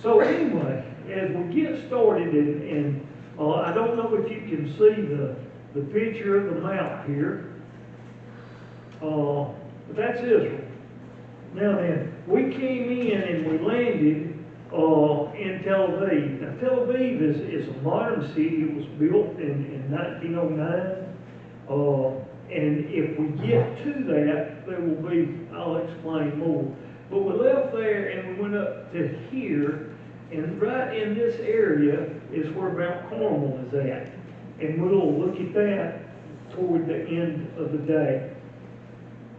So anyway, as we get started, and I don't know if you can see the picture of the map here, but that's Israel. Now then, we came in and we landed in Tel Aviv. Now Tel Aviv is a modern city. It was built in 1909. And if we get to that, there will be, I'll explain more. But we left there and we went up to here, and right in this area is where Mount Carmel is at. And we'll look at that toward the end of the day.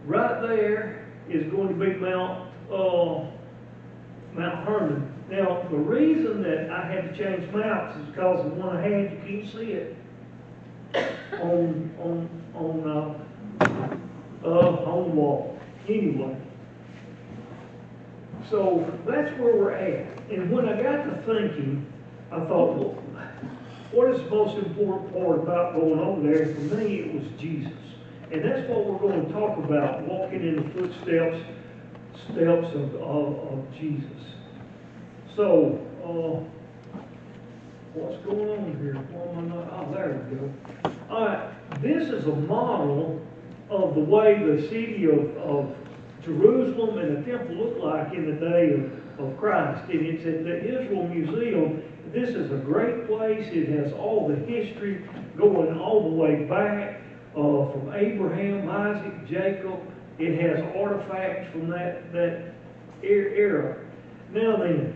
Right there is going to be Mount Hermon. Now, the reason that I had to change maps is because the one I had, you can't see it on the wall. Anyway, so that's where we're at. And when I got to thinking, I thought, well, what is the most important part about going over there? For me, it was Jesus. And that's what we're going to talk about, walking in the footsteps of Jesus. So, what's going on here? Why am I not? Oh, there we go. All right, this is a model of the way the city of Jerusalem and the temple looked like in the day of Christ. And it's at the Israel Museum. This is a great place. It has all the history going all the way back from Abraham, Isaac, Jacob. It has artifacts from that era. Now then,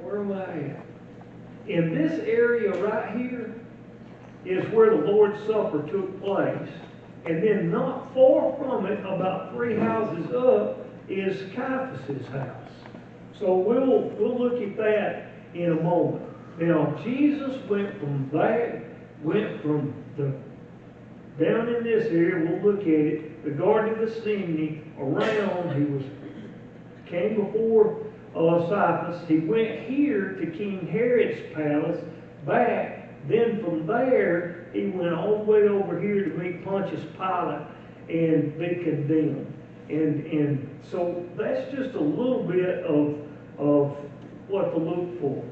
where am I at? In this area right here is where the Lord's Supper took place. And then not far from it, about 3 houses up, is Caiaphas' house. So we'll look at that in a moment. Now, Jesus went from down in this area, we'll look at it, the Garden of Gethsemane, around, he came before Caiaphas. He went here to King Herod's palace, back. Then from there, he went all the way over here to meet Pontius Pilate and be condemned. And so that's just a little bit of what to look for.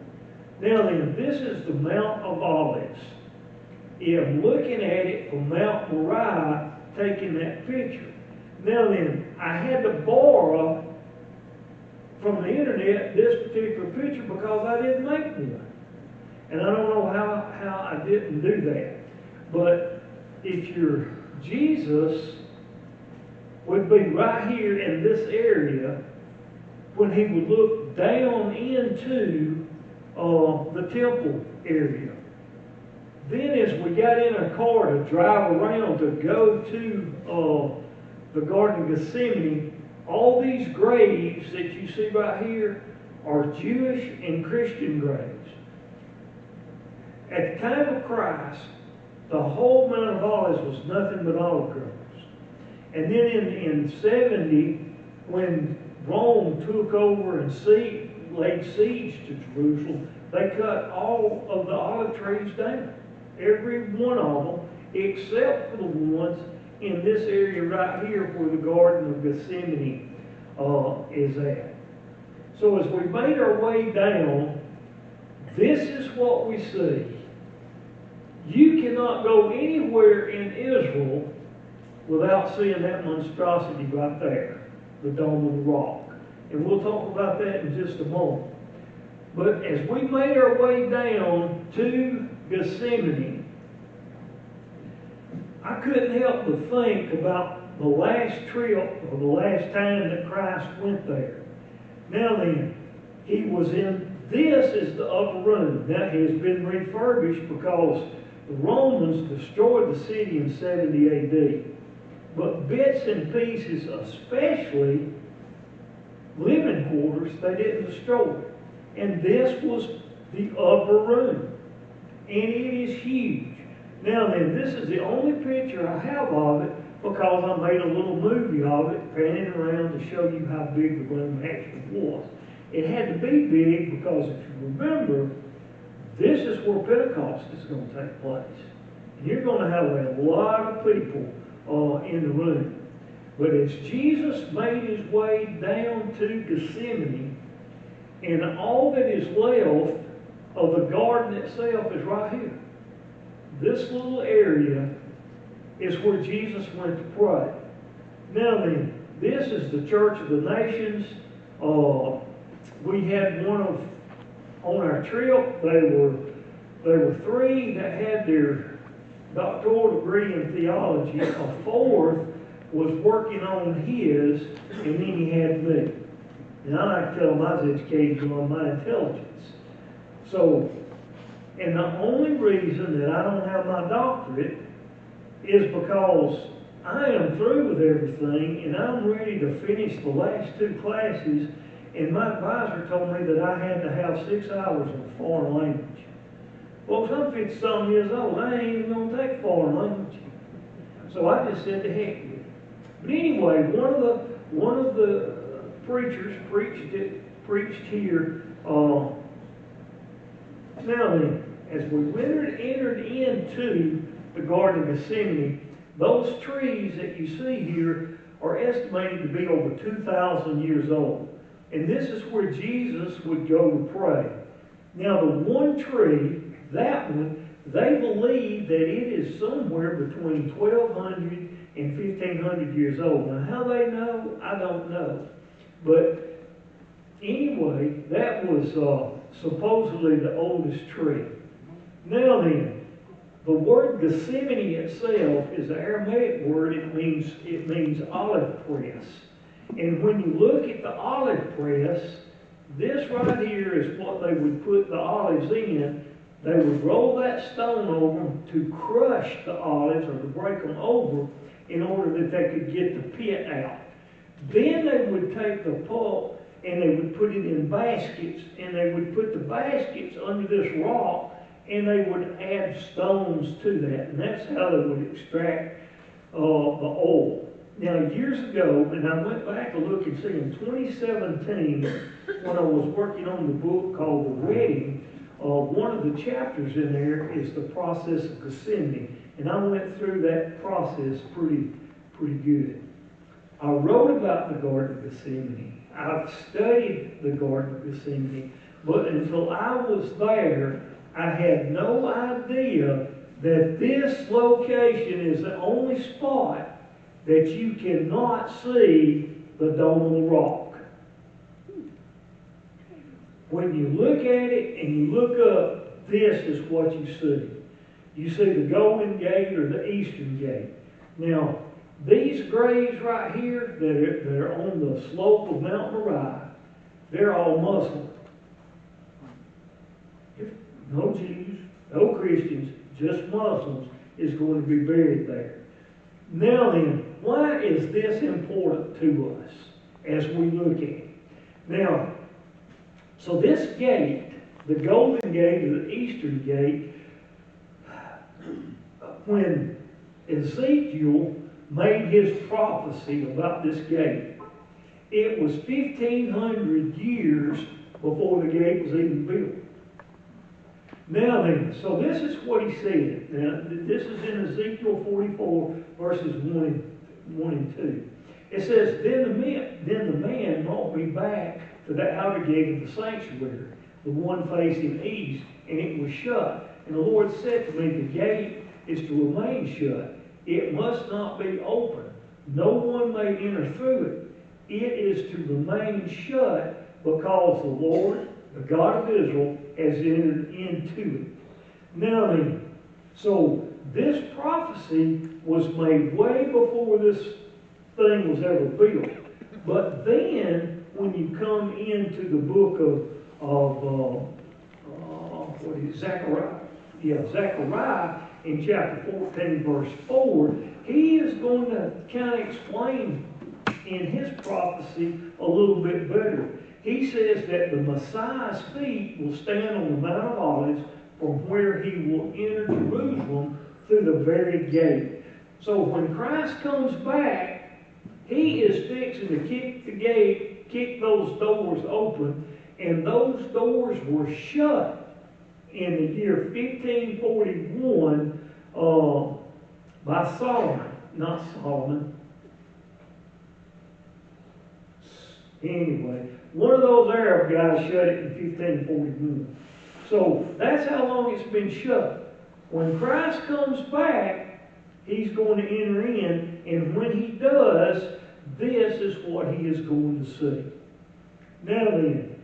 Now then, this is the Mount of Olives. I'm looking at it from Mount Moriah, taking that picture. Now then, I had to borrow from the internet this particular picture because I didn't make one. And I don't know how I didn't do that. But if your Jesus would be right here in this area when he would look down into the temple area. Then as we got in our car to drive around to go to the Garden of Gethsemane, all these graves that you see right here are Jewish and Christian graves. At the time of Christ, the whole Mount of Olives was nothing but olive groves. And then in 70, when Rome took over and laid siege to Jerusalem, they cut all of the olive trees down. Every one of them, except for the ones in this area right here where the Garden of Gethsemane is at. So as we made our way down, this is what we see. You cannot go anywhere in Israel without seeing that monstrosity right there, the Dome of the Rock. And we'll talk about that in just a moment. But as we made our way down to Gethsemane, I couldn't help but think about the last trip or the last time that Christ went there. Now then, he was in, this is the upper room. That has been refurbished because the Romans destroyed the city in 70 AD. But bits and pieces, especially living quarters, they didn't destroy. And this was the upper room. And it is huge. Now then, this is the only picture I have of it because I made a little movie of it, panning around to show you how big the room actually was. It had to be big because if you remember, this is where Pentecost is going to take place. And you're going to have a lot of people in the room. But as Jesus made his way down to Gethsemane, And all that is left of the garden itself is right here. This little area is where Jesus went to pray. Now then, this is the Church of the Nations. We had on our trip. There were three that had their doctoral degree in theology. A fourth was working on his, and then he had me. And I like to tell them I was educated on my intelligence. So, and the only reason that I don't have my doctorate is because I am through with everything, and I'm ready to finish the last two classes, and my advisor told me that I had to have 6 hours of foreign language. Well, I'm 50-something years old. I ain't even going to take foreign language. So I just said to heck with it. But anyway, one of the preachers preached here. Now then, as we entered into the Garden of Gethsemane, those trees that you see here are estimated to be over 2,000 years old. And this is where Jesus would go to pray. Now the one tree, that one, they believe that it is somewhere between 1,200 and 1,500 years old. Now how they know, I don't know. But anyway, that was supposedly the oldest tree. Now then, the word Gethsemane itself is an Aramaic word. It means olive press. And when you look at the olive press, this right here is what they would put the olives in. They would roll that stone over them to crush the olives or to break them over in order that they could get the pit out. Then they would take the pulp and they would put it in baskets, and they would put the baskets under this rock, and they would add stones to that. And that's how they would extract the oil. Now, years ago, and I went back to look and see, in 2017, when I was working on the book called The Wedding, one of the chapters in there is the process of Gethsemane. And I went through that process pretty good. I wrote about the Garden of Gethsemane. I've studied the Garden of Gethsemane. But until I was there, I had no idea that this location is the only spot that you cannot see the Dome of the Rock. When you look at it and you look up, this is what you see. You see the Golden Gate or the Eastern Gate. Now, these graves right here that are on the slope of Mount Moriah, they're all Muslim. No Jews, no Christians, just Muslims is going to be buried there. Now then, why is this important to us as we look at it? Now, so this gate, the Golden Gate or the Eastern Gate, when Ezekiel made his prophecy about this gate, it was 1,500 years before the gate was even built. Now then, so this is what he said. Now, this is in Ezekiel 44, verses 1 and 2. It says, Then the man brought me back to the outer gate of the sanctuary, the one facing east, and it was shut. And the Lord said to me, The gate is to remain shut. It must not be open. No one may enter through it. It is to remain shut because the Lord, the God of Israel, has entered into it. Now then, so this prophecy was made way before this thing was ever built. But then, when you come into the book of Zechariah, Zechariah in chapter 14, verse 4, he is going to kind of explain in his prophecy a little bit better. He says that the Messiah's feet will stand on the Mount of Olives from where he will enter Jerusalem through the very gate. So when Christ comes back, he is fixing to kick the gate, kick those doors open, and those doors were shut in the year 1541 by Solomon. Not Solomon. Anyway, one of those Arab guys shut it in 1541. So that's how long it's been shut. When Christ comes back, he's going to enter in, and when he does, this is what he is going to see. Now then,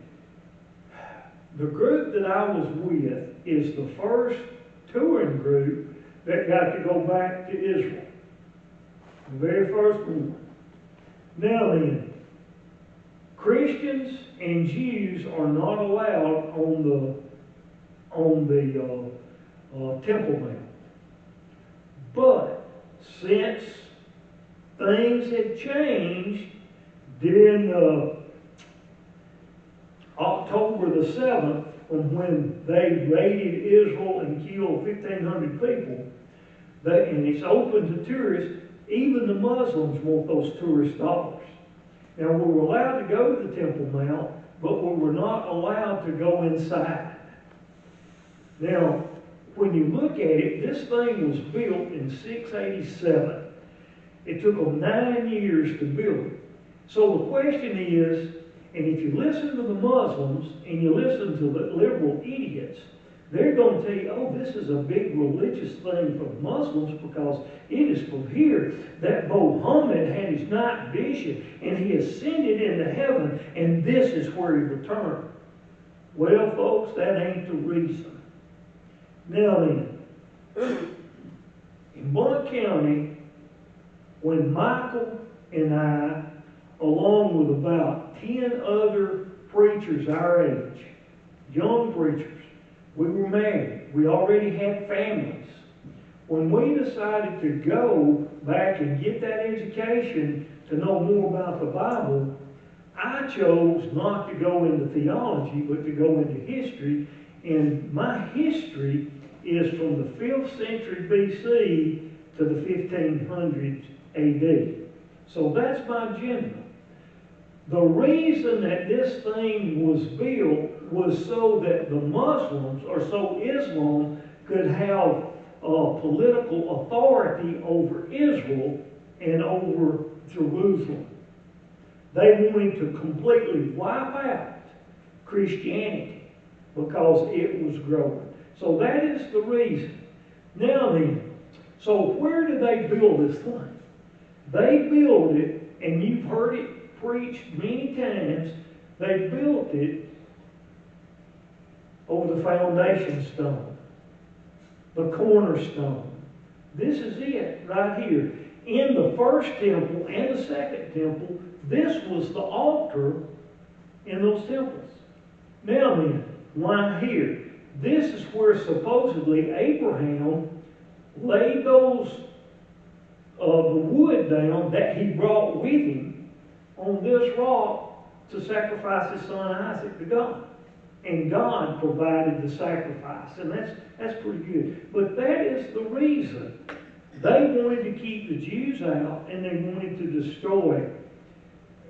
the group that I was with is the first touring group that got to go back to Israel. The very first one. Now then, Christians and Jews are not allowed on the Temple Mount. But since things had changed during October the 7th, from when they raided Israel and killed 1,500 people, and it's open to tourists, even the Muslims want those tourist dollars. Now, we were allowed to go to the Temple Mount, but we were not allowed to go inside. Now, when you look at it, this thing was built in 687. It took them 9 years to build it. So the question is, and if you listen to the Muslims and you listen to the liberal idiots, they're going to tell you, oh, this is a big religious thing for the Muslims because it is from here that Muhammad had his night vision and he ascended into heaven and this is where he returned. Well, folks, that ain't the reason. Now then, in Blount County, when Michael and I, along with about 10 other preachers our age, young preachers, we were married. We already had families. When we decided to go back and get that education to know more about the Bible, I chose not to go into theology, but to go into history. And my history is from the 5th century BC to the 1500s AD. So that's my general. The reason that this thing was built was so that the Muslims, or so Islam, could have political authority over Israel and over Jerusalem. They wanted to completely wipe out Christianity because it was growing. So that is the reason. Now then, so where did they build this thing? They built it, and you've heard it preached many times, they built it over the foundation stone, the cornerstone. This is it right here. In the first temple and the second temple, this was the altar in those temples. Now then, right here, this is where supposedly Abraham laid those the wood down that he brought with him on this rock to sacrifice his son Isaac to God. And God provided the sacrifice. And that's pretty good. But that is the reason. They wanted to keep the Jews out and they wanted to destroy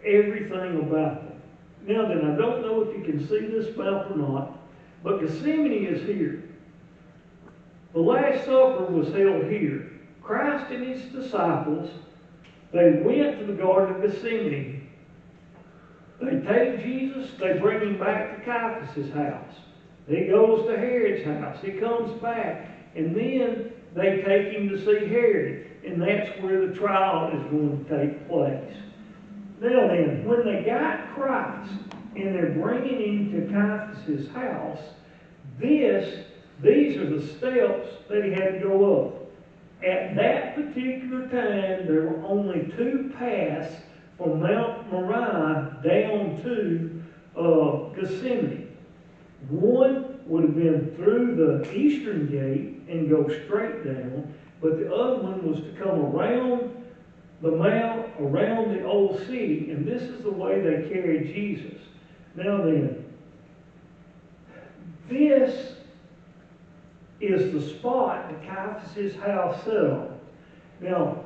everything about them. Now then, I don't know if you can see this map or not, but Gethsemane is here. The Last Supper was held here. Christ and his disciples, they went to the Garden of Gethsemane. They take Jesus, they bring him back to Caiaphas' house. He goes to Herod's house. He comes back. And then they take him to see Herod. And that's where the trial is going to take place. Now then, when they got Christ and they're bringing him to Caiaphas' house, these are the steps that he had to go up. At that particular time, there were only 2 paths from Mount Moriah down to Gethsemane. One would have been through the eastern gate and go straight down, but the other one was to come around the mount, around the old city, and this is the way they carried Jesus. Now then, this is the spot that Caiaphas' house set on. Now,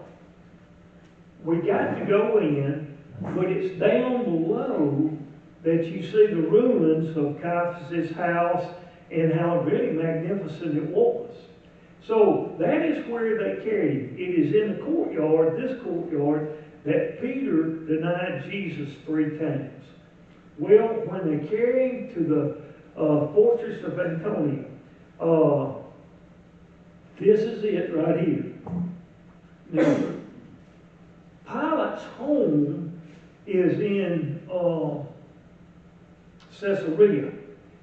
we got to go in, but it's down below that you see the ruins of Caiaphas' house and how really magnificent it was. So that is where they carried him. It is in the courtyard, this courtyard, that Peter denied Jesus 3 times. Well, when they carry him to the fortress of Antonia, this is it right here. Now, Pilate's home is in Caesarea.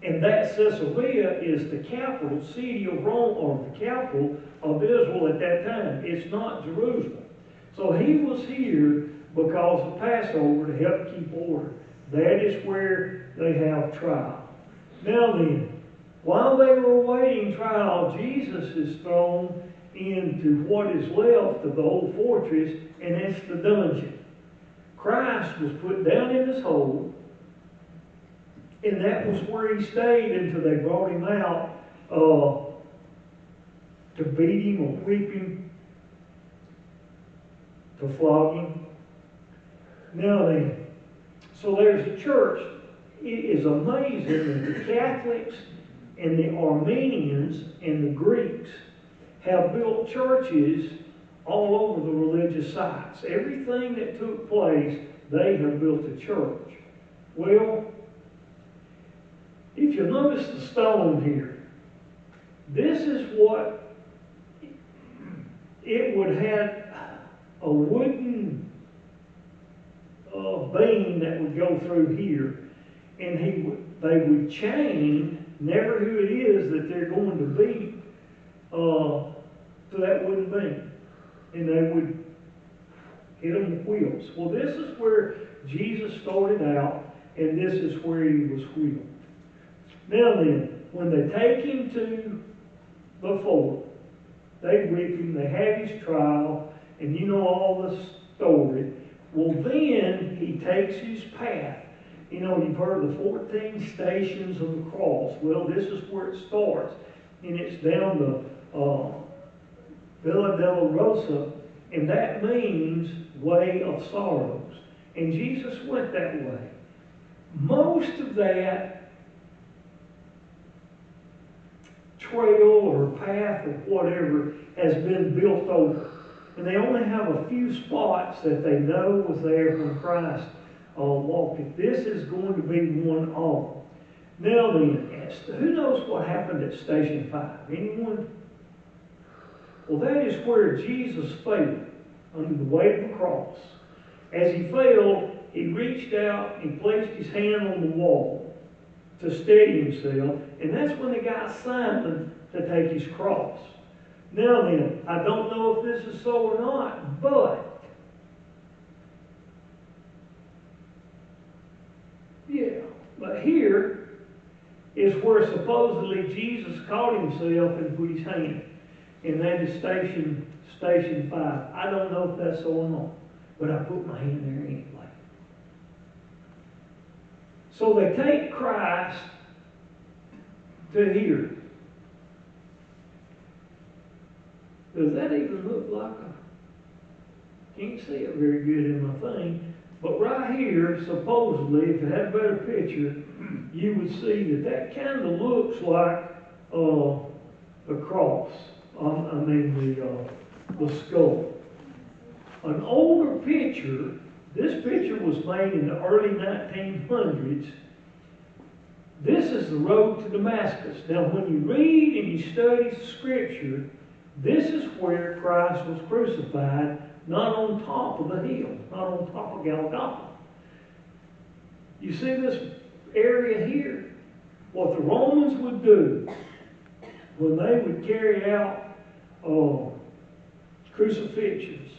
And that Caesarea is the capital city of Rome, or the capital of Israel at that time. It's not Jerusalem. So he was here because of Passover to help keep order. That is where they have trial. Now then, while they were awaiting trial, Jesus is thrown into what is left of the old fortress, and it's the dungeon. Christ was put down in this hole, and that was where he stayed until they brought him out to beat him or whip him, to flog him. Now then, so there's a church. It is amazing that the Catholics and the Armenians and the Greeks have built churches all over the religious sites. Everything that took place, they have built a church. Well, if you notice the stone here, this is what it would have, a wooden beam that would go through here, and they would chain, never who it is that they're going to beat, to that wooden beam, and they would hit them with wheels. Well, this is where Jesus started out, and this is where he was whipped. Now then, when they take him to the fort, they whip him, they have his trial, and you know all the story. Well, then he takes his path. You know, you've heard of the 14 stations of the cross. Well, this is where it starts. And it's down the Via Dolorosa, and that means way of sorrows. And Jesus went that way. Most of that trail or path or whatever has been built over. And they only have a few spots that they know was there when Christ walked it. This is going to be one of them. Now then, who knows what happened at Station 5? Anyone? Well, that is where Jesus fell under the weight of the cross. As he fell, he reached out and placed his hand on the wall to steady himself, and that's when they got Simon to take his cross. Now then, I don't know if this is so or not, but here is where supposedly Jesus caught himself and put his hand. And that is station 5. I don't know if that's so or not, but I put my hand there anyway. So they take Christ to here. Does that even look like can't see it very good in my thing, but right here, supposedly, if it had a better picture, you would see that kind of looks like the cross. The skull. An older picture, this picture was made in the early 1900s. This is the road to Damascus. Now, when you read and you study Scripture, this is where Christ was crucified, not on top of the hill, not on top of Golgotha. You see this area here? What the Romans would do when they would carry out crucifixions,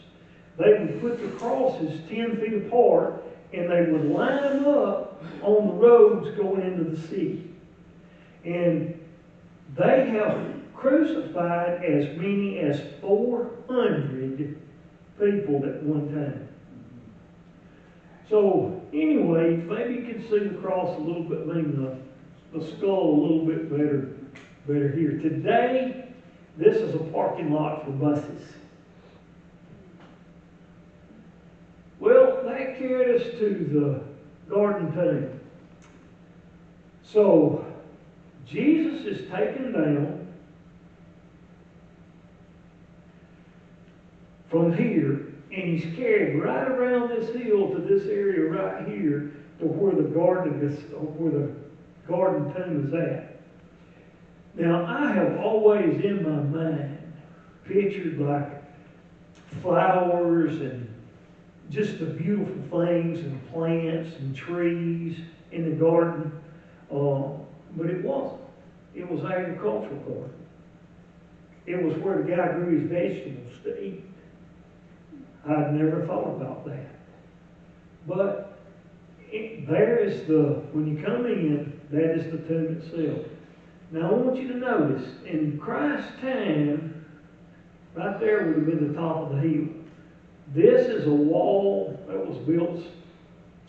they would put the crosses 10 feet apart, and they would line them up on the roads going into the city. And they have crucified as many as 400 people at one time. So anyway, maybe you can see the cross a little bit, maybe the skull a little bit better here. Today, this is a parking lot for buses. Well, that carried us to the garden tomb. So, Jesus is taken down from here, and he's carried right around this hill to this area right here, to where the garden tomb is at. Now, I have always in my mind pictured like flowers and just the beautiful things and plants and trees in the garden, but it wasn't. It was agricultural garden. It was where the guy grew his vegetables to eat. I'd never thought about that. But when you come in, that is the tomb itself. Now I want you to notice, in Christ's time, right there would have been the top of the hill. This is a wall that was built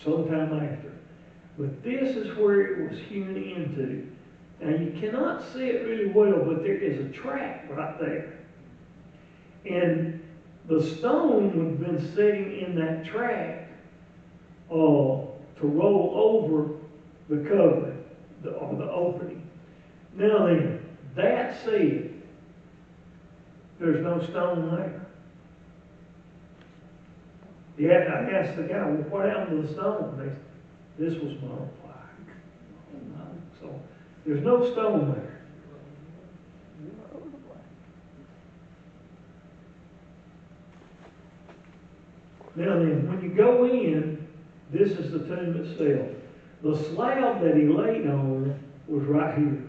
sometime after. But this is where it was hewn into. Now you cannot see it really well, but there is a track right there. And the stone would have been sitting in that track to roll over the cover, or the opening. Now then, that said, there's no stone there. Yeah, I asked the guy, well, what happened to the stone? This was modified. So there's no stone there. Now then, when you go in, this is the tomb itself. The slab that he laid on was right here.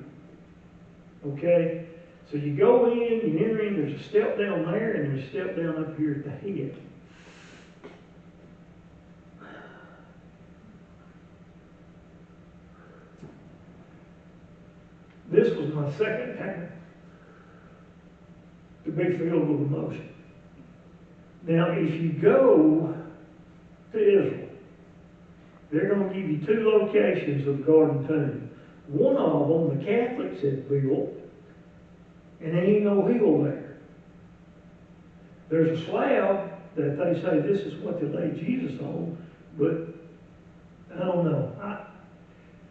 Okay? So you go in, you enter in, there's a step down there, and there's a step down up here at the head. This was my second time to be filled with emotion. Now, if you go to Israel, they're going to give you two locations of the Garden Tomb. One of them, the Catholics have built, and there ain't no hill there. There's a slab that they say this is what they laid Jesus on, but I don't know.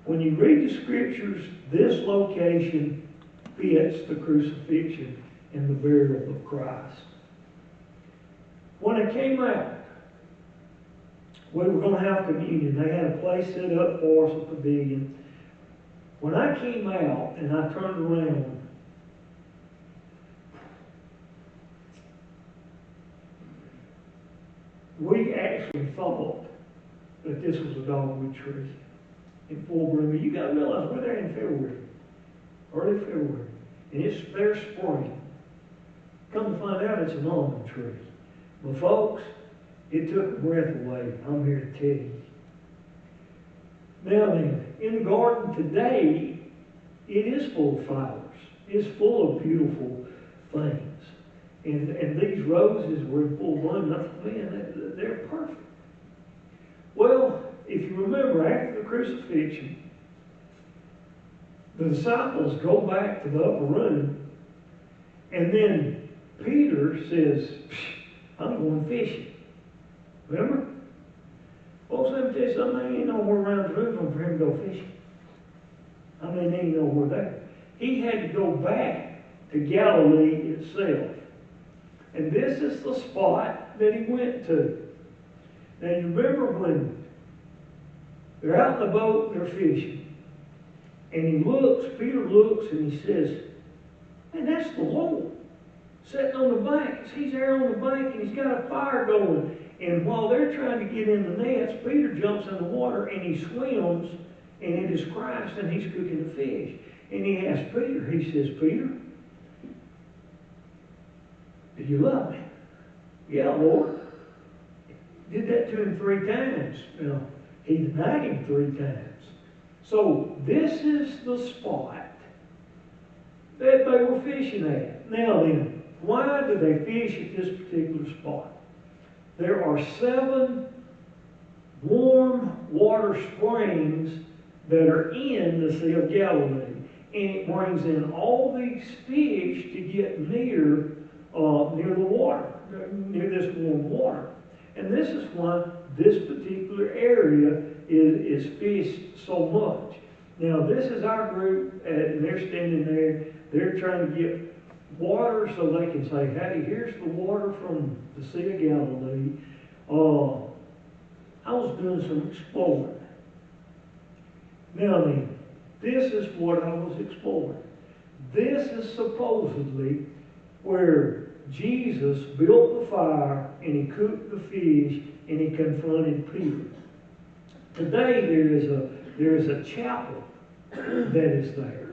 When you read the scriptures, this location fits the crucifixion and the burial of Christ. When I came out, we were going to have communion. They had a place set up for us, a pavilion. When I came out and I turned around, we actually thought that this was a dogwood tree in full bloom. You got to realize we're there in February, early February, and it's their spring. Come to find out, it's an almond tree. Well, folks, it took a breath away. I'm here to tell you. Now then, in the garden today, it is full of flowers. It's full of beautiful things. And these roses were in full bloom. Man, they're perfect. Well, if you remember, after the crucifixion, the disciples go back to the upper room, and then Peter says, I'm going fishing. Remember? Folks, let me tell you something. There ain't nowhere around Jerusalem for him to go fishing. I mean, there ain't nowhere there. He had to go back to Galilee itself. And this is the spot that he went to. Now, you remember when they're out in the boat, they're fishing. And he looks, Peter looks, and he says, man, that's the Lord sitting on the bank. He's there on the bank, and he's got a fire going. And while they're trying to get in the nets, Peter jumps in the water, and he swims, and it is Christ, and he's cooking the fish. And he asks Peter, he says, Peter, do you love me? Yeah, Lord. Did that to him 3 times. Now, he denied him 3 times. So this is the spot that they were fishing at. Now then, why do they fish at this particular spot? There are 7 warm water springs that are in the Sea of Galilee. And it brings in all these fish to get near the water, near this warm water. And this is why this particular area is fished so much. Now, this is our group, and they're standing there. They're trying to get water so they can say, hey, here's the water from the Sea of Galilee. I was doing some exploring. Now then, this is what I was exploring. This is supposedly where Jesus built the fire and he cooked the fish and he confronted Peter. Today there is a chapel that is there,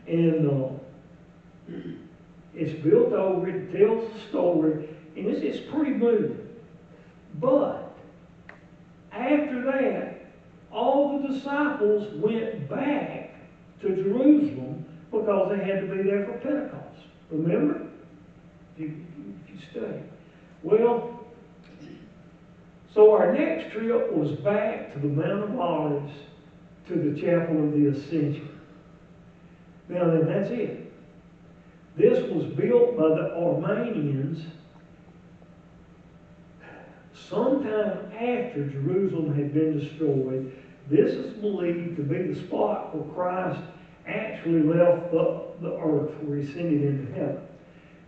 and it's built over. It tells the story, and it's pretty moving. But after that, all the disciples went back to Jerusalem because they had to be there for Pentecost. Remember? If you study. Well, so our next trip was back to the Mount of Olives, to the Chapel of the Ascension. Now then, that's it. This was built by the Armenians sometime after Jerusalem had been destroyed. This is believed to be the spot where Christ actually left the earth, where he ascended into heaven.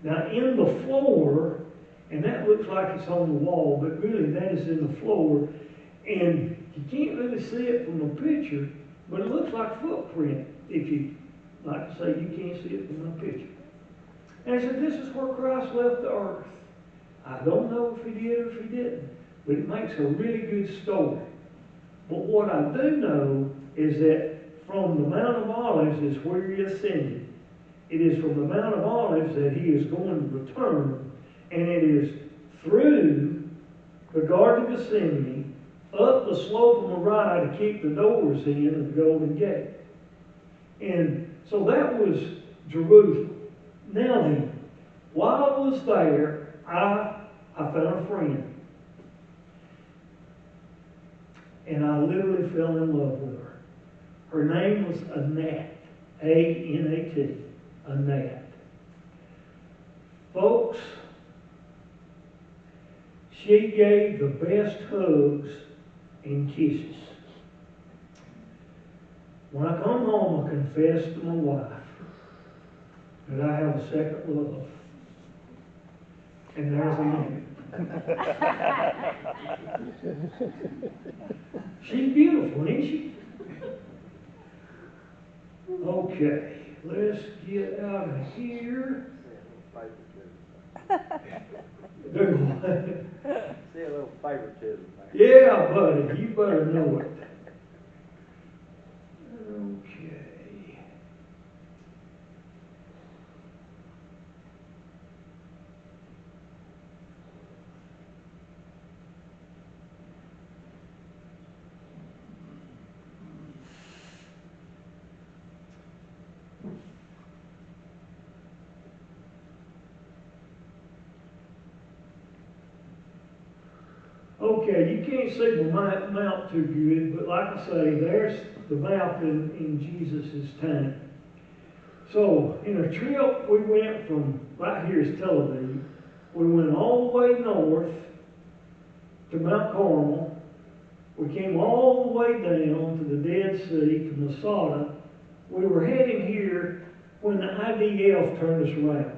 Now in the floor, and that looks like it's on the wall, but really that is in the floor, and you can't really see it from the picture, but it looks like footprint. If you, like I say, you can't see it from the picture. And I said, this is where Christ left the earth. I don't know if he did or if he didn't, but it makes a really good story. But what I do know is that from the Mount of Olives is where he ascended. It is from the Mount of Olives that he is going to return, and it is through the Garden of Gethsemane, up the slope on the right to keep the doors in of the Golden Gate. And so that was Jerusalem. Now then, while I was there, I found a friend. And I literally fell in love with her. Her name was Annette. A-N-A-T. Annette. Folks, she gave the best hugs and kisses. When I come home, I confess to my wife that I have a second love. And there's a name. She's beautiful, ain't she? Okay, let's get out of here. Do what? See a little favoritism there. Yeah, buddy, you better know it. Okay. Okay, you can't see the mount too good, but like I say, there's the mount in Jesus' time. So, in a trip, we went from, right here is Tel Aviv, we went all the way north to Mount Carmel. We came all the way down to the Dead Sea, to Masada. We were heading here when the IDF turned us around.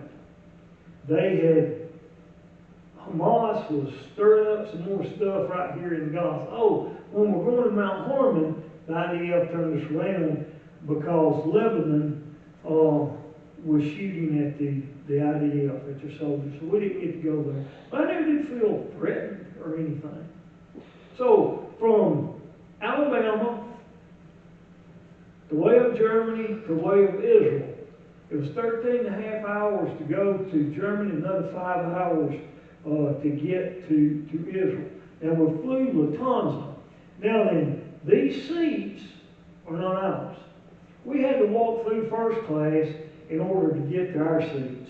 Hamas was stirring up some more stuff right here in Gaza. Oh, when we're going to Mount Hermon, the IDF turned us around because Lebanon was shooting at the IDF, at their soldiers. So we didn't get to go there. But I never did feel threatened or anything. So from Alabama, the way of Germany, the way of Israel, it was 13 and a half hours to go to Germany, another 5 hours to get to Israel. Now we flew Lufthansa. Now then, these seats are not ours. We had to walk through first class in order to get to our seats.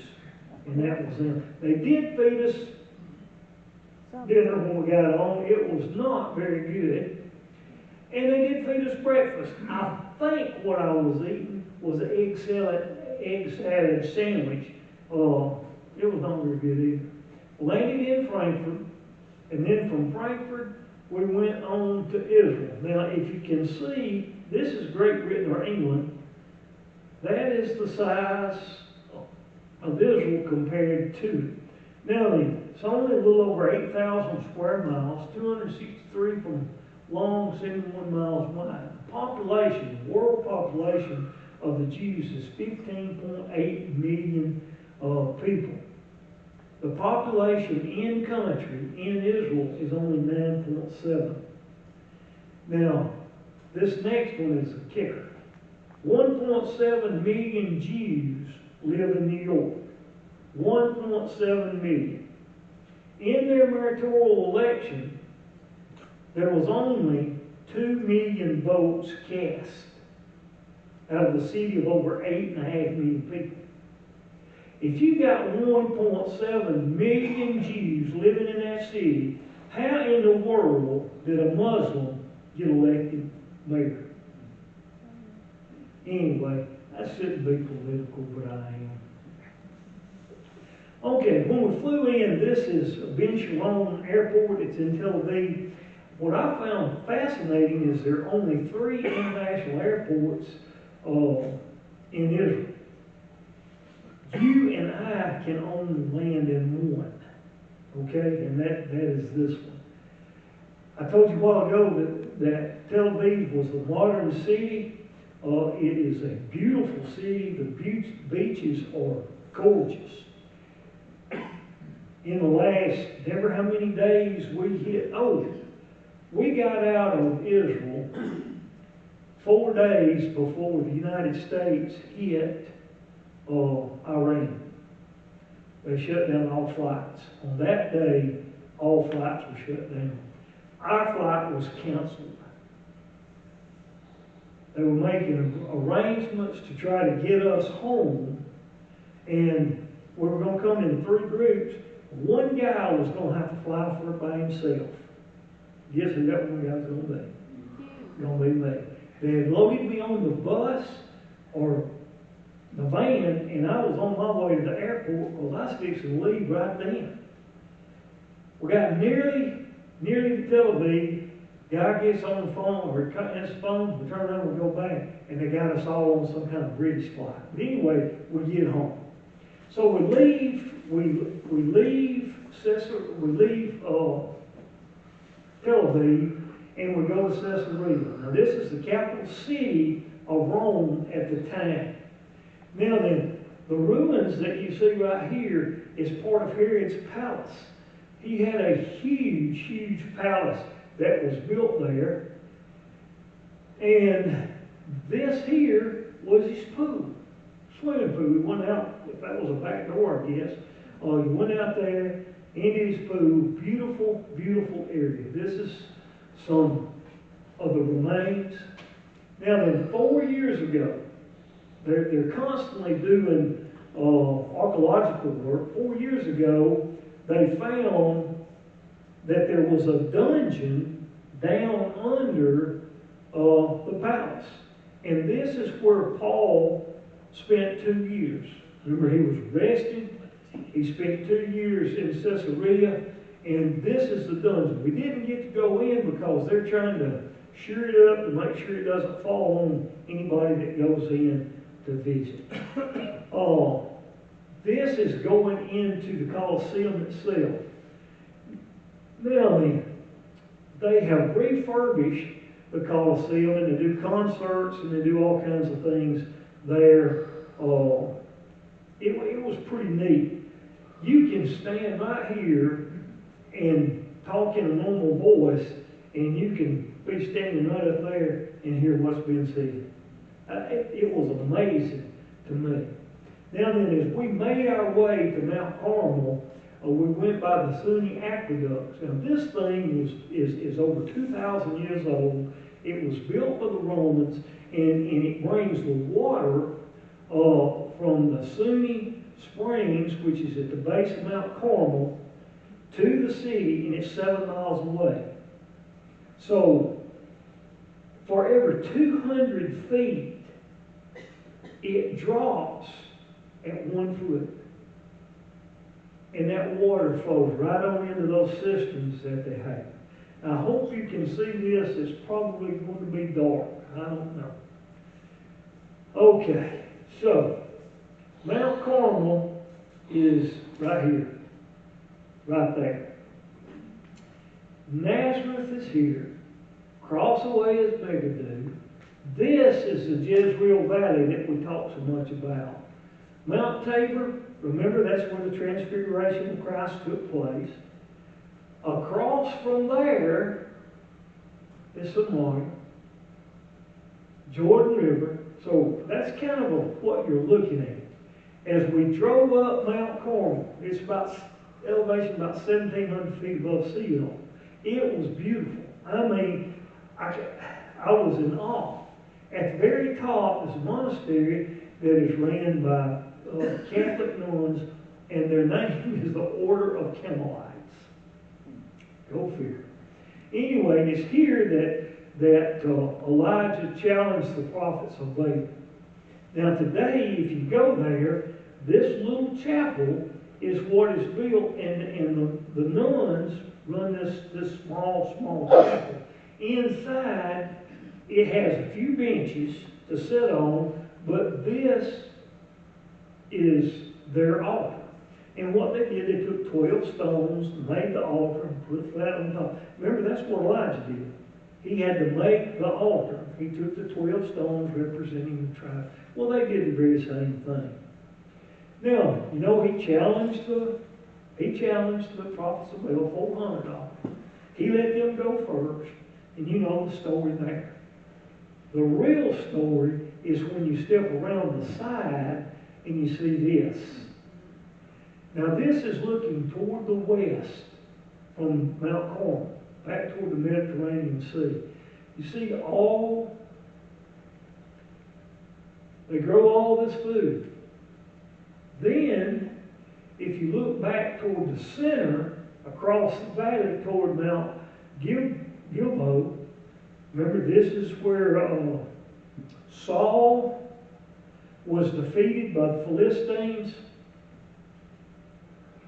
And that was them. They did feed us dinner when we got on. It was not very good. And they did feed us breakfast. I think what I was eating was an egg salad sandwich. It was not very good either. Landed in Frankfurt, and then from Frankfurt we went on to Israel. Now, if you can see, this is Great Britain or England. That is the size of Israel compared to it. Now then, it's only a little over 8,000 square miles, 263 from long, 71 miles wide. Population, world population of the Jews is 15.8 million people. The population in country, in Israel, is only 9.7. Now, this next one is a kicker. 1.7 million Jews live in New York. 1.7 million. In their mayoral election, there was only 2 million votes cast out of the city of over 8.5 million people. If you got 1.7 million Jews living in that city, how in the world did a Muslim get elected mayor? Anyway, I shouldn't be political, but I am. Okay, when we flew in, this is Ben Shalom Airport. It's in Tel Aviv. What I found fascinating is there are only 3 international airports in Israel. You and I can only land in one. Okay, and that is this one. I told you a while ago that Tel Aviv was a modern city. It is a beautiful city. The beaches are gorgeous. In the last, never how many days we hit. We got out of Israel 4 days before the United States hit Iran. They shut down all flights. On that day, all flights were shut down. Our flight was canceled. They were making arrangements to try to get us home, and we were going to come in 3 groups. One guy was going to have to fly for it by himself. Guess who that one guy was going to be? Going to be me. They had loaded me on the bus or the van, and I was on my way to the airport because I was fixing to leave right then. We got nearly to Tel Aviv. Guy gets on the phone, or cutting his phone, we turn around and we go back, and they got us all on some kind of British flight. But anyway, we get home. So we leave Tel Aviv, and we go to Caesarea. Now this is the capital city of Rome at the time. Now then, the ruins that you see right here is part of Herod's palace. He had a huge palace that was built there. And this here was his pool, swimming pool. We went out, if that was a back door, I guess. You went out there into his pool. Beautiful, beautiful area. This is some of the remains. Now then, 4 years ago, they're constantly doing archaeological work. 4 years ago, they found that there was a dungeon down under the palace. And this is where Paul spent 2 years. Remember, he was arrested. He spent 2 years in Caesarea. And this is the dungeon. We didn't get to go in because they're trying to sure it up to make sure it doesn't fall on anybody that goes in to visit. This is going into the Colosseum itself. Now they have refurbished the Colosseum, and they do concerts and they do all kinds of things there. It was pretty neat. You can stand right here and talk in a normal voice, and you can be standing right up there and hear what's being said. It was amazing to me. Now then, as we made our way to Mount Carmel, we went by the Sunni aqueducts. Now this thing is over 2,000 years old. It was built by the Romans, and it brings the water from the Sunni Springs, which is at the base of Mount Carmel, to the city, and it's 7 miles away. So, for every 200 feet, it drops at 1 foot. And that water flows right on into those cisterns that they have. Now, I hope you can see this. It's probably going to be dark. I don't know. Okay, so Mount Carmel is right here, right there. Nazareth is here. across the way is Megiddo. This is the Jezreel Valley that we talk so much about. Mount Tabor, remember that's where the transfiguration of Christ took place. Across from there is Samaria, Jordan River. So that's kind of what you're looking at. As we drove up Mount Carmel, it's about elevation about 1,700 feet above sea level. It was beautiful. I mean, I was in awe. At the very top is a monastery that is ran by Catholic nuns, and their name is the Order of Carmelites. Go figure. Anyway, it's here that Elijah challenged the prophets of Baal. Now today, if you go there, this little chapel is what is built, and the nuns run this small chapel. Inside, it has a few benches to sit on, but this is their altar. And what they did, they took 12 stones, made the altar, and put it flat on top. Remember, that's what Elijah did. He had to make the altar. He took the 12 stones representing the tribe. Well, they did the very same thing. Now, you know, he challenged the prophets of Baal 400 of them. He let them go first, and you know the story there. The real story is when you step around the side and you see this. Now this is looking toward the west from Mount Carmel, back toward the Mediterranean Sea. You see they grow all this food. Then, if you look back toward the center, across the valley toward Mount Gilboa, remember this is where Saul was defeated by the Philistines.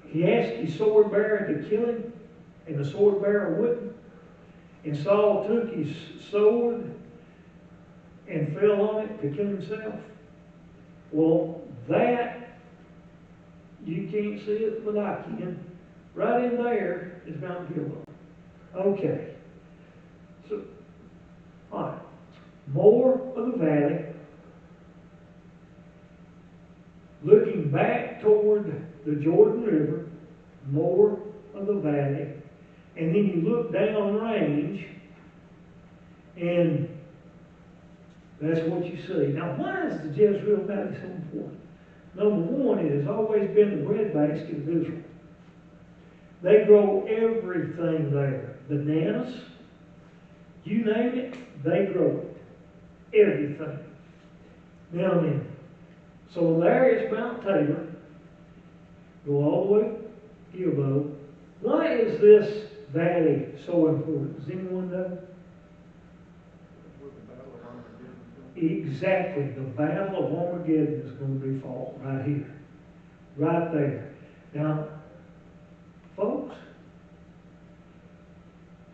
He asked his sword bearer to kill him, and the sword bearer wouldn't. And Saul took his sword and fell on it to kill himself. Well, that, you can't see it, but I can. Right in there is Mount Gilboa. Okay. So, all right. More of the valley. Looking back toward the Jordan River, more of the valley. And then you look down range, and that's what you see. Now, why is the Jezreel Valley so important? Number one, it has always been the breadbasket of Israel. They grow everything there. Bananas, you name it, they grow it. Everything. Now then, so there is Mount Tabor. Go all the way to Gilboa. Why is this valley so important? Does anyone know? Exactly. The Battle of Armageddon is going to be fought right here. Right there. Now, folks,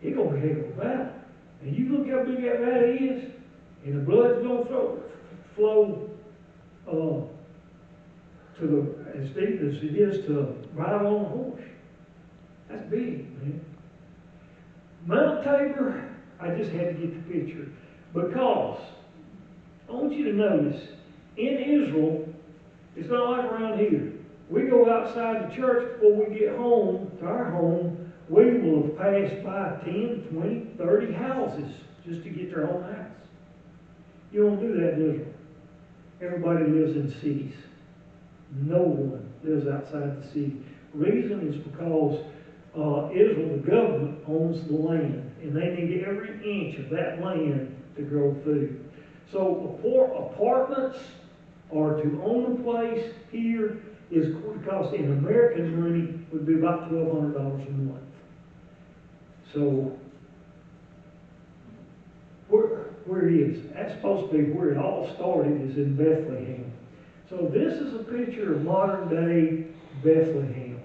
it's going to be a heck of a battle. And you look how big that valley is, and the blood's going to flow to as deep as it is to ride on a horse. That's big, man. Mount Tabor, I just had to get the picture. Because I want you to notice, in Israel, it's not like around here. We go outside the church before we get home, to our home, we will have passed by 10, 20, 30 houses just to get their own house. You don't do that in Israel. Everybody lives in cities. No one lives outside the city. Reason is because Israel, the government, owns the land, and they need every inch of that land to grow food. So apartments or to own a place here is going to cost, in American money, would be about $1,200 a month. So where it is, that's supposed to be where it all started, is in Bethlehem. So this is a picture of modern day Bethlehem.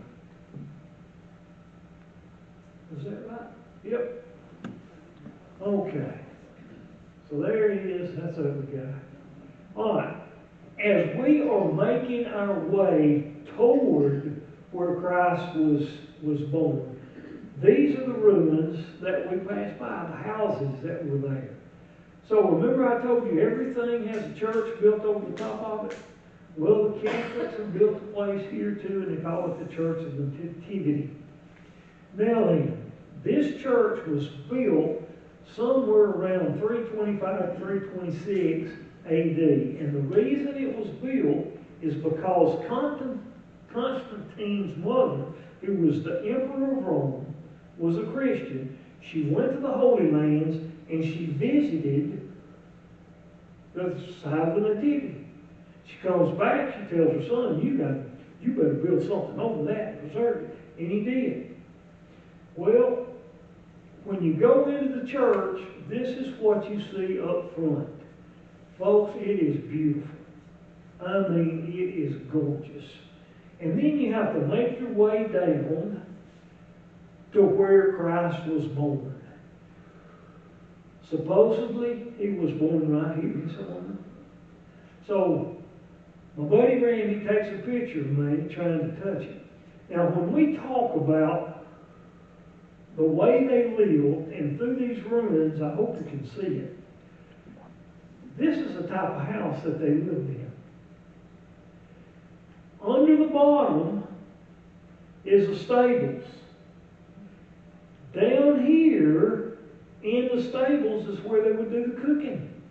Is that right? Yep. Okay. So there he is. That's the other guy. All right. As we are making our way toward where Christ was born, These are the ruins that we passed by, the houses that were there. So remember I told you everything has a church built over the top of it? Well, the Catholics have built a place here too, and they call it the Church of the Nativity. Now then, this church was built somewhere around 325, 326 AD. And the reason it was built is because Constantine's mother, who was the Emperor of Rome, was a Christian. She went to the Holy Lands and she visited the site of the Nativity. She comes back, she tells her son, you better build something over that and preserve it. And he did. Well, when you go into the church, this is what you see up front. Folks, it is beautiful. I mean, it is gorgeous. And then you have to make your way down to where Christ was born. Supposedly, he was born right here somewhere. So, my buddy Randy takes a picture of me trying to touch it. Now, when we talk about the way they lived and through these ruins, I hope you can see it. This is the type of house that they lived in. Under the bottom is the stables. Down here in the stables is where they would do the cooking.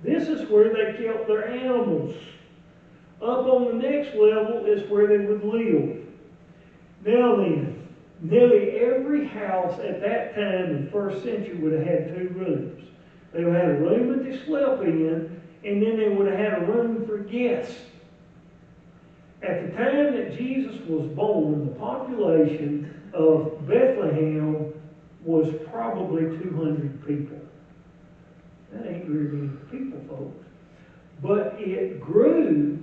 This is where they kept their animals. Up on the next level is where they would live. Now then, nearly every house at that time in the first century would have had two rooms. They would have had a room that they slept in, and then they would have had a room for guests. At the time that Jesus was born, the population of Bethlehem was probably 200 people. That ain't very many people, folks. But it grew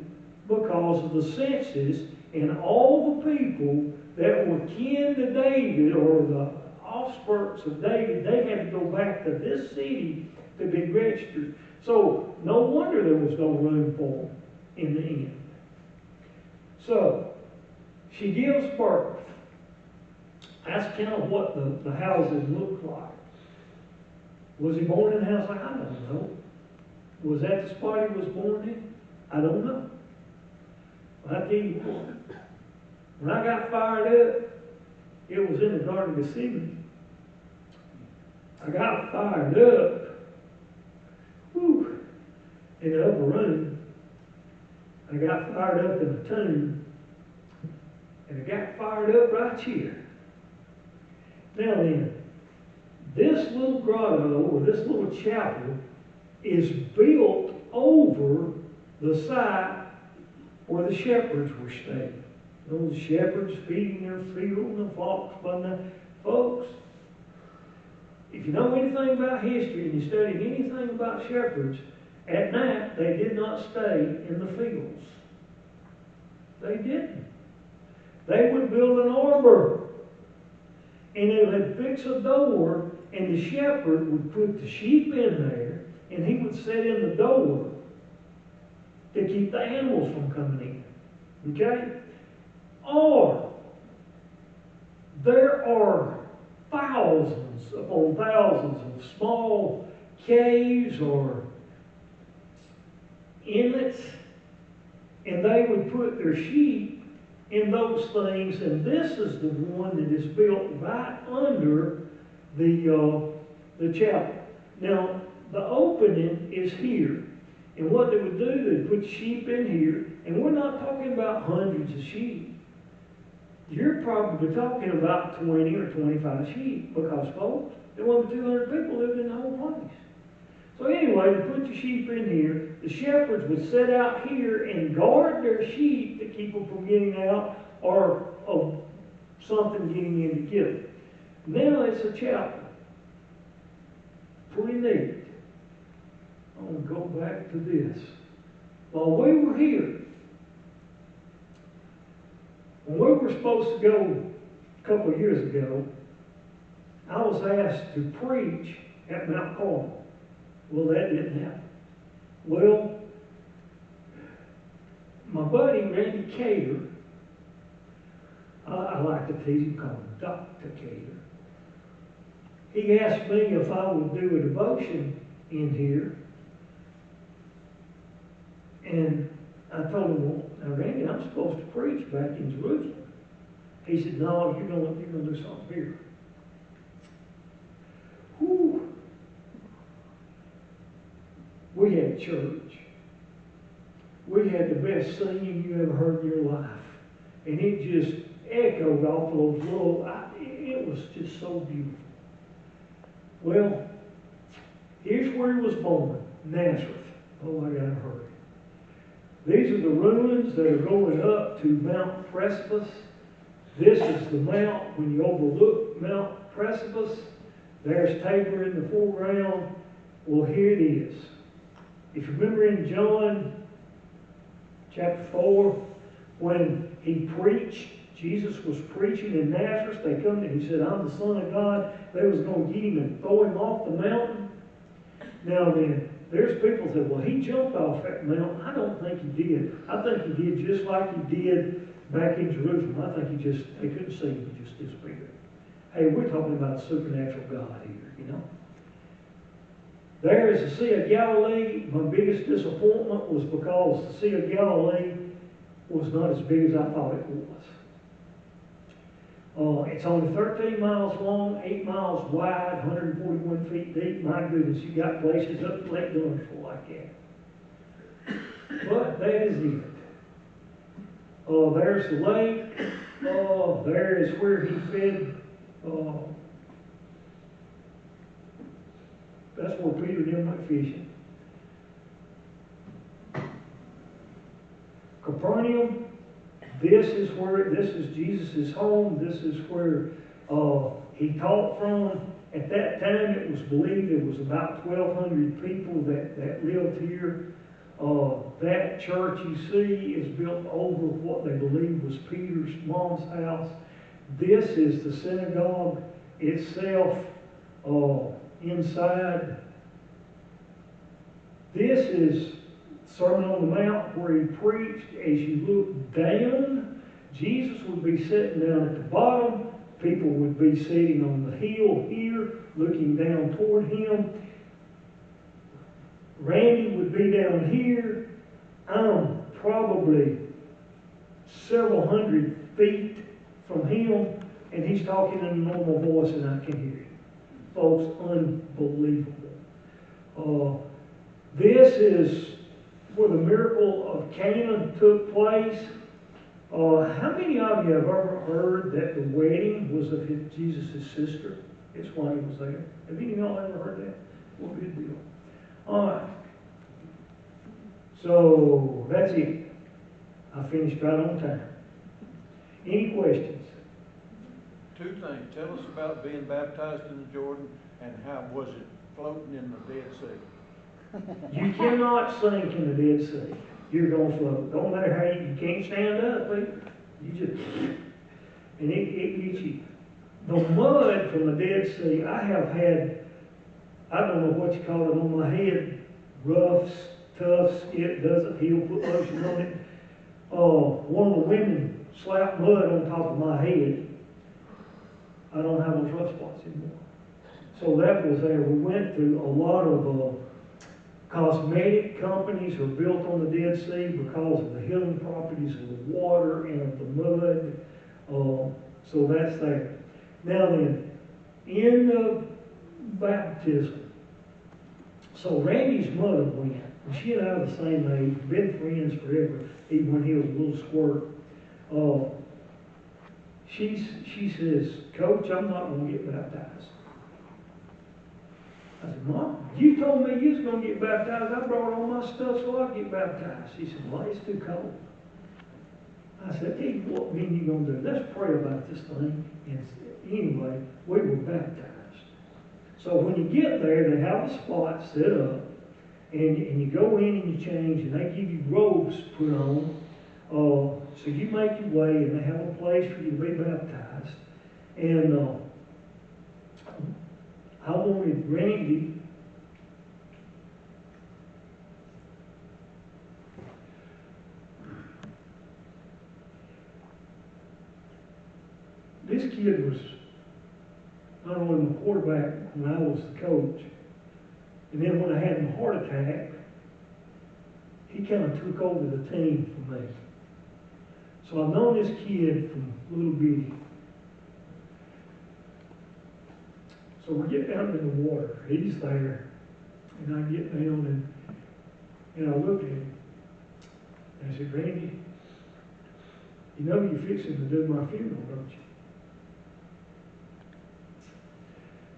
because of the census, and all the people that were kin to David, or the offspring of David, they had to go back to this city to be registered. So, no wonder there was no room for them in the end. So, she gives birth. That's kind of what the houses look like. Was he born in a house like I don't know? Was that the spot he was born in? I don't know. But I tell you what, when I got fired up, it was in the Garden of Gethsemane. I got fired up, in the upper room. I got fired up in the tomb, and I got fired up right here. Now then, this little grotto, or this little chapel, is built over the site where the shepherds were staying. Those shepherds feeding their field and the flocks by night. Folks, if you know anything about history and you study anything about shepherds, at night they did not stay in the fields. They didn't. They would build an arbor, and they would fix a door, and the shepherd would put the sheep in there, and he would sit in the door to keep the animals from coming in. Okay? Or, there are thousands upon thousands of small caves or inlets, and they would put their sheep in those things, and this is the one that is built right under the chapel. Now, the opening is here, and what they would do, they'd put sheep in here, and we're not talking about hundreds of sheep. You're probably talking about 20 or 25 sheep, because, folks, there wasn't 200 people living in the whole place. So anyway, they put the sheep in here. The shepherds would sit out here and guard their sheep to keep them from getting out, or of something getting in to kill them. Now it's a chapel. Pretty neat. I'm going to go back to this. While we were here, when we were supposed to go a couple of years ago, I was asked to preach at Mount Carmel. Well, that didn't happen. Well, my buddy Randy Cater, I like to tease him, call him Dr. Cater. He asked me if I would do a devotion in here. And I told him, well, now Randy, I'm supposed to preach back in Jerusalem. He said, no, you're gonna do something here. Whew. We had church. We had the best singing you ever heard in your life. And it just echoed off those little, it was just so beautiful. Well, here's where he was born, Nazareth. Oh, I got to hurry. These are the ruins that are going up to Mount Precipice. This is the mount, when you overlook Mount Precipice, there's Tabor in the foreground. Well, here it is. If you remember in John chapter 4, when he preached, Jesus was preaching in Nazareth, they come to him, he said, I'm the Son of God. They was going to get him and throw him off the mountain. Now then, there's people that, well, he jumped off that mountain. I don't think he did. I think he did just like he did back in Jerusalem. I think they couldn't see him, he just disappeared. Hey, we're talking about a supernatural God here, you know. There is the Sea of Galilee. My biggest disappointment was because the Sea of Galilee was not as big as I thought it was. It's only 13 miles long, 8 miles wide, 141 feet deep. My goodness, you got places up to Lake Dunful like that. But that is it. There's the lake. There is where he fed. That's where Peter and them went fishing. Capernaum. This is Jesus' home. This is where he taught from. At that time, it was believed there was about 1,200 people that lived here. That church you see is built over what they believe was Peter's mom's house. This is the synagogue itself inside. This is Sermon on the Mount where he preached. As you look down, Jesus would be sitting down at the bottom. People would be sitting on the hill here, looking down toward him. Randy would be down here. I'm probably several hundred feet from him, and he's talking in a normal voice, and I can hear him. Folks, unbelievable. This is where the miracle of Cana took place. How many of you have ever heard that the wedding was of Jesus' sister? It's why he was there. Have any of y'all ever heard that? Well, good deal. All right. So, that's it. I finished right on time. Any questions? Two things. Tell us about being baptized in the Jordan, and how was it floating in the Dead Sea? You cannot sink in the Dead Sea. You're going to float. Don't matter how you can't stand up, people. You just, and it gets you. The mud from the Dead Sea, I have had, I don't know what you call it on my head, roughs, tufts, it doesn't heal, put lotion on it. One of the women slapped mud on top of my head. I don't have those rough spots anymore. So that was there. We went through a lot of cosmetic companies are built on the Dead Sea because of the healing properties of the water and of the mud. So that's there. Now then, in the baptism, so Randy's mother went, and she and I are the same age, been friends forever, even when he was a little squirt. She says, Coach, I'm not going to get baptized. I said, Mom, you told me you was going to get baptized. I brought all my stuff so I could get baptized. She said, well, it's too cold. I said, hey, what are you going to do? Let's pray about this thing. And anyway, we were baptized. So when you get there, they have a spot set up, and you go in and you change, and they give you robes put on. So you make your way, and they have a place for you to be baptized. And I wanted Randy this kid was not only my quarterback when I was the coach, and then when I had my heart attack, he kind of took over the team for me. So I've known this kid from little bitty. So we get down in the water. He's there, and I get down and I look at him. And I said, Randy, you know you're fixing to do my funeral, don't you?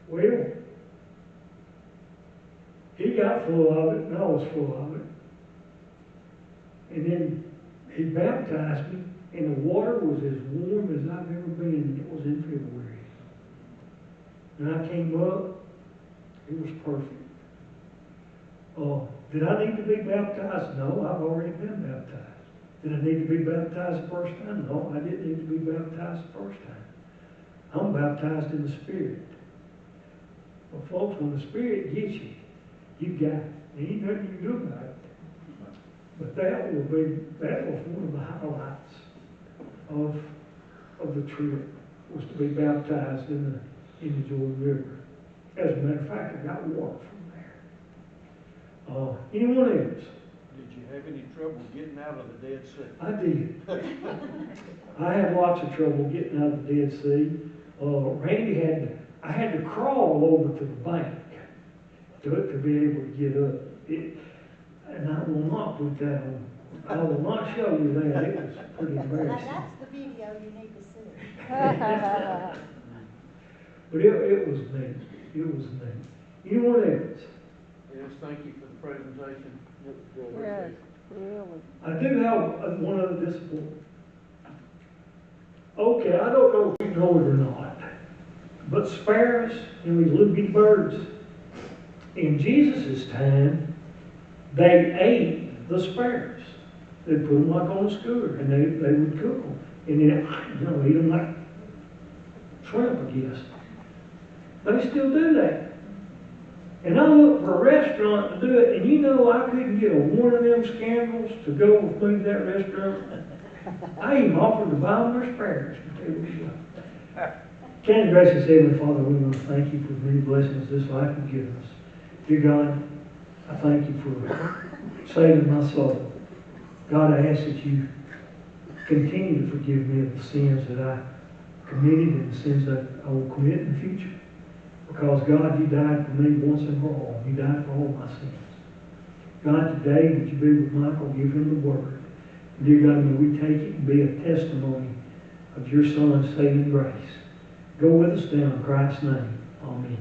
Well, he got full of it, and I was full of it. And then he baptized me, and the water was as warm as I've ever been, and it was in February. And I came up, it was perfect. Did I need to be baptized? No, I've already been baptized. Did I need to be baptized the first time? No, I didn't need to be baptized the first time. I'm baptized in the Spirit. But folks, when the Spirit gets you, you got it. There ain't nothing you can do about it. But that was one of the highlights of the trip, was to be baptized in the Jordan River. As a matter of fact, I got water from there. Anyone else? Did you have any trouble getting out of the Dead Sea? I did. I had lots of trouble getting out of the Dead Sea. Randy I had to crawl over to the bank to be able to get up. And I will not put that on. I will not show you that. It was pretty embarrassing. That's the video you need to see. But it was neat. It was neat. Anyone else? Yes, thank you for the presentation. Yes, really. I do have one other disappointment. Okay, I don't know if you know it or not, but sparrows, these little bitty birds, in Jesus' time, they ate the sparrows. They put them like on a skewer, and they would cook them. And then, eat them like shrimp, I guess. They still do that. And I looked for a restaurant to do it, and I couldn't get one of them scoundrels to go with me to that restaurant. I even offered to buy them their sparrows. Kind gracious Heavenly Father, we want to thank you for the many blessings this life has given us. Dear God, I thank you for saving my soul. God, I ask that you continue to forgive me of the sins that I committed and the sins that I will commit in the future. Because, God, you died for me once and for all. You died for all my sins. God, today, would you be with Michael, give him the word. And dear God, may we take it and be a testimony of your Son's saving grace. Go with us now in Christ's name. Amen.